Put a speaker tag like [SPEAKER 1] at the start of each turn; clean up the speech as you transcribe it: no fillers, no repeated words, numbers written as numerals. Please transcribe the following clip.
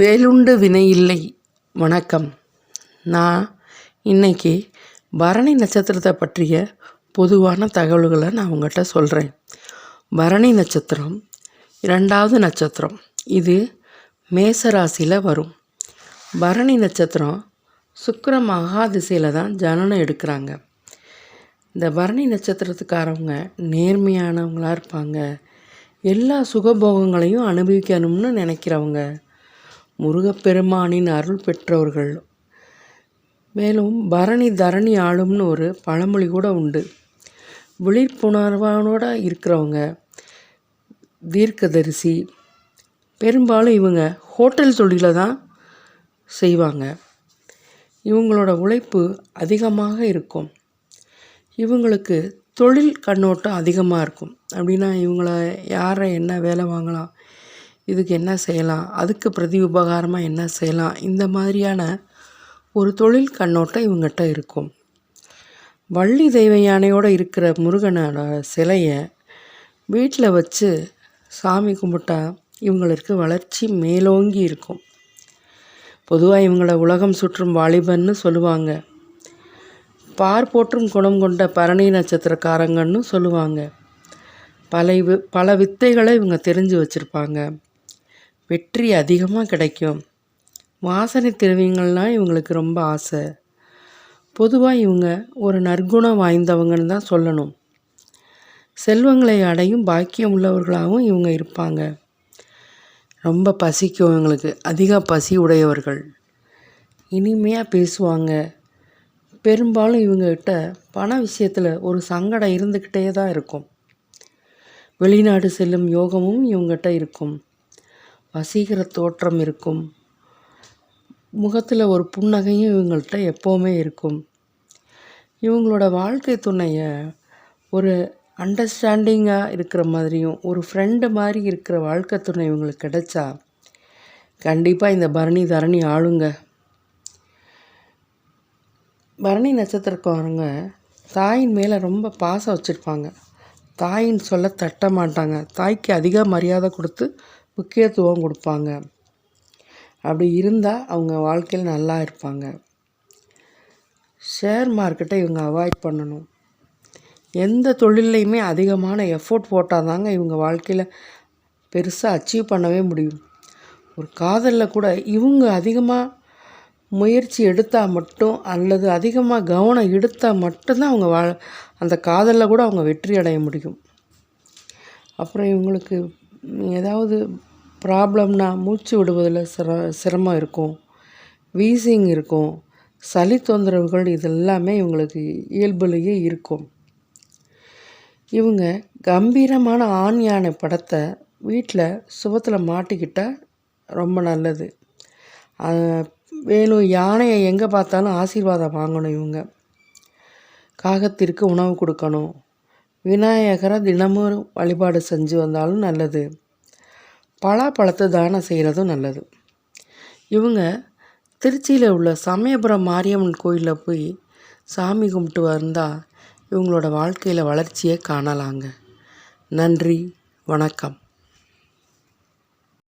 [SPEAKER 1] வேலுண்டு வினையில்லை. வணக்கம். நான் இன்னைக்கு பரணி நட்சத்திரத்தை பற்றிய பொதுவான தகவல்களை நான் உங்கள்கிட்ட சொல்கிறேன். பரணி நட்சத்திரம் 2வது நட்சத்திரம். இது மேசராசியில் வரும். பரணி நட்சத்திரம் சுக்கிர மகாதிசையில் தான் ஜனனம் எடுக்கிறாங்க. இந்த பரணி நட்சத்திரத்துக்காரவங்க நேர்மையானவங்களாக இருப்பாங்க. எல்லா சுகபோகங்களையும் அனுபவிக்கணும்னு நினைக்கிறவங்க, முருகப்பெருமானின் அருள் பெற்றவர்கள். மேலும் பரணி தரணி ஆளும்னு ஒரு பழமொழி கூட உண்டு. விழிப்புணர்வோடு இருக்கிறவங்க, தீர்க்கதரிசி. பெரும்பாலும் இவங்க ஹோட்டல் தொழிலை தான் செய்வாங்க. இவங்களோட உழைப்பு அதிகமாக இருக்கும். இவங்களுக்கு தொழில் கண்ணோட்டம் அதிகமாக இருக்கும். அப்படின்னா இவங்கள யாரை என்ன வேலை வாங்கலாம், இதுக்கு என்ன செய்யலாம், அதுக்கு பிரதி உபகாரமாக என்ன செய்யலாம், இந்த மாதிரியான ஒரு தொழில் கண்ணோட்டம் இவங்ககிட்ட இருக்கும். வள்ளி தெய்வ யானையோடு இருக்கிற முருகனோட சிலையை வீட்டில் வச்சு சாமி கும்பிட்டா இவங்களுக்கு வளர்ச்சி மேலோங்கி இருக்கும். பொதுவாக இவங்கள உலகம் சுற்றும் வாலிபன்னு சொல்லுவாங்க. போற்றும் குணம் கொண்ட பரணி நட்சத்திரக்காரங்கன்னு சொல்லுவாங்க. பல வித்தைகளை இவங்க தெரிஞ்சு வச்சுருப்பாங்க. வெற்றி அதிகமாக கிடைக்கும். வாசனை திரவியங்கள்னால் இவங்களுக்கு ரொம்ப ஆசை. பொதுவாக இவங்க ஒரு நற்குணம் வாய்ந்தவங்கன்னு தான் சொல்லணும். செல்வங்களை அடையும் பாக்கியம் உள்ளவர்களாகவும் இவங்க இருப்பாங்க. ரொம்ப பசிக்கும் இவங்களுக்கு, அதிக பசி உடையவர்கள். இனிமையாக பேசுவாங்க. பெரும்பாலும் இவங்ககிட்ட பண விஷயத்தில் ஒரு சங்கடம் இருந்துக்கிட்டே தான் இருக்கும். வெளிநாடு செல்லும் யோகமும் இவங்ககிட்ட இருக்கும். வசீகர தோற்றம் இருக்கும். முகத்தில் ஒரு புன்னகையும் இவங்கள்ட்ட எப்போவுமே இருக்கும். இவங்களோட வாழ்க்கை துணையை ஒரு அண்டர்ஸ்டாண்டிங்காக இருக்கிற மாதிரியும், ஒரு ஃப்ரெண்டு மாதிரி இருக்கிற வாழ்க்கை துணை இவங்களுக்கு கிடைச்சா கண்டிப்பாக இந்த பரணி தரணி ஆளுங்க. பரணி நட்சத்திரக்காரங்க தாயின் மேலே ரொம்ப பாசம் வச்சுருப்பாங்க. தாயின் சொல்ல தட்ட மாட்டாங்க. தாய்க்கு அதிக மரியாதை கொடுத்து முக்கியத்துவம் கொடுப்பாங்க. அப்படி இருந்தால் அவங்க வாழ்க்கையில் நல்லா இருப்பாங்க. ஷேர் மார்க்கெட்டை இவங்க அவாய்ட் பண்ணணும். எந்த தொழிலையுமே அதிகமான எஃபோர்ட் போட்டால் தாங்க இவங்க வாழ்க்கையில் பெருசாக அச்சீவ் பண்ணவே முடியும். ஒரு காதலில் கூட இவங்க அதிகமாக முயற்சி எடுத்தால் மட்டும், அல்லது அதிகமாக கவனம் எடுத்தால் மட்டும்தான் அவங்க அந்த காதலில் கூட அவங்க வெற்றி அடைய முடியும். அப்புறம் இவங்களுக்கு ஏதாவது ப்ராப்ளம்னா மூச்சு விடுவதில் சிரமம் இருக்கும், வீசிங் இருக்கும், சளி தொந்தரவுகள், இதெல்லாமே இவங்களுக்கு இயல்புலேயே இருக்கும். இவங்க கம்பீரமான ஆண் யானை படத்தை வீட்டில் சுபத்தில் மாட்டிக்கிட்டால் ரொம்ப நல்லது. வேணும் யானையை எங்கே பார்த்தாலும் ஆசீர்வாதம் வாங்கணும். இவங்க காகத்திற்கு உணவு கொடுக்கணும். விநாயகரை தினமும் வழிபாடு செஞ்சு வந்தாலும் நல்லது. பலாப்பழத்தை தானம் செய்கிறதும் நல்லது. இவங்க திருச்சியில் உள்ள சமயபுரம் மாரியம்மன் கோயிலில் போய் சாமி கும்பிட்டு வந்தால் இவங்களோட வாழ்க்கையில் வளர்ச்சியை காணலாங்க. நன்றி, வணக்கம்.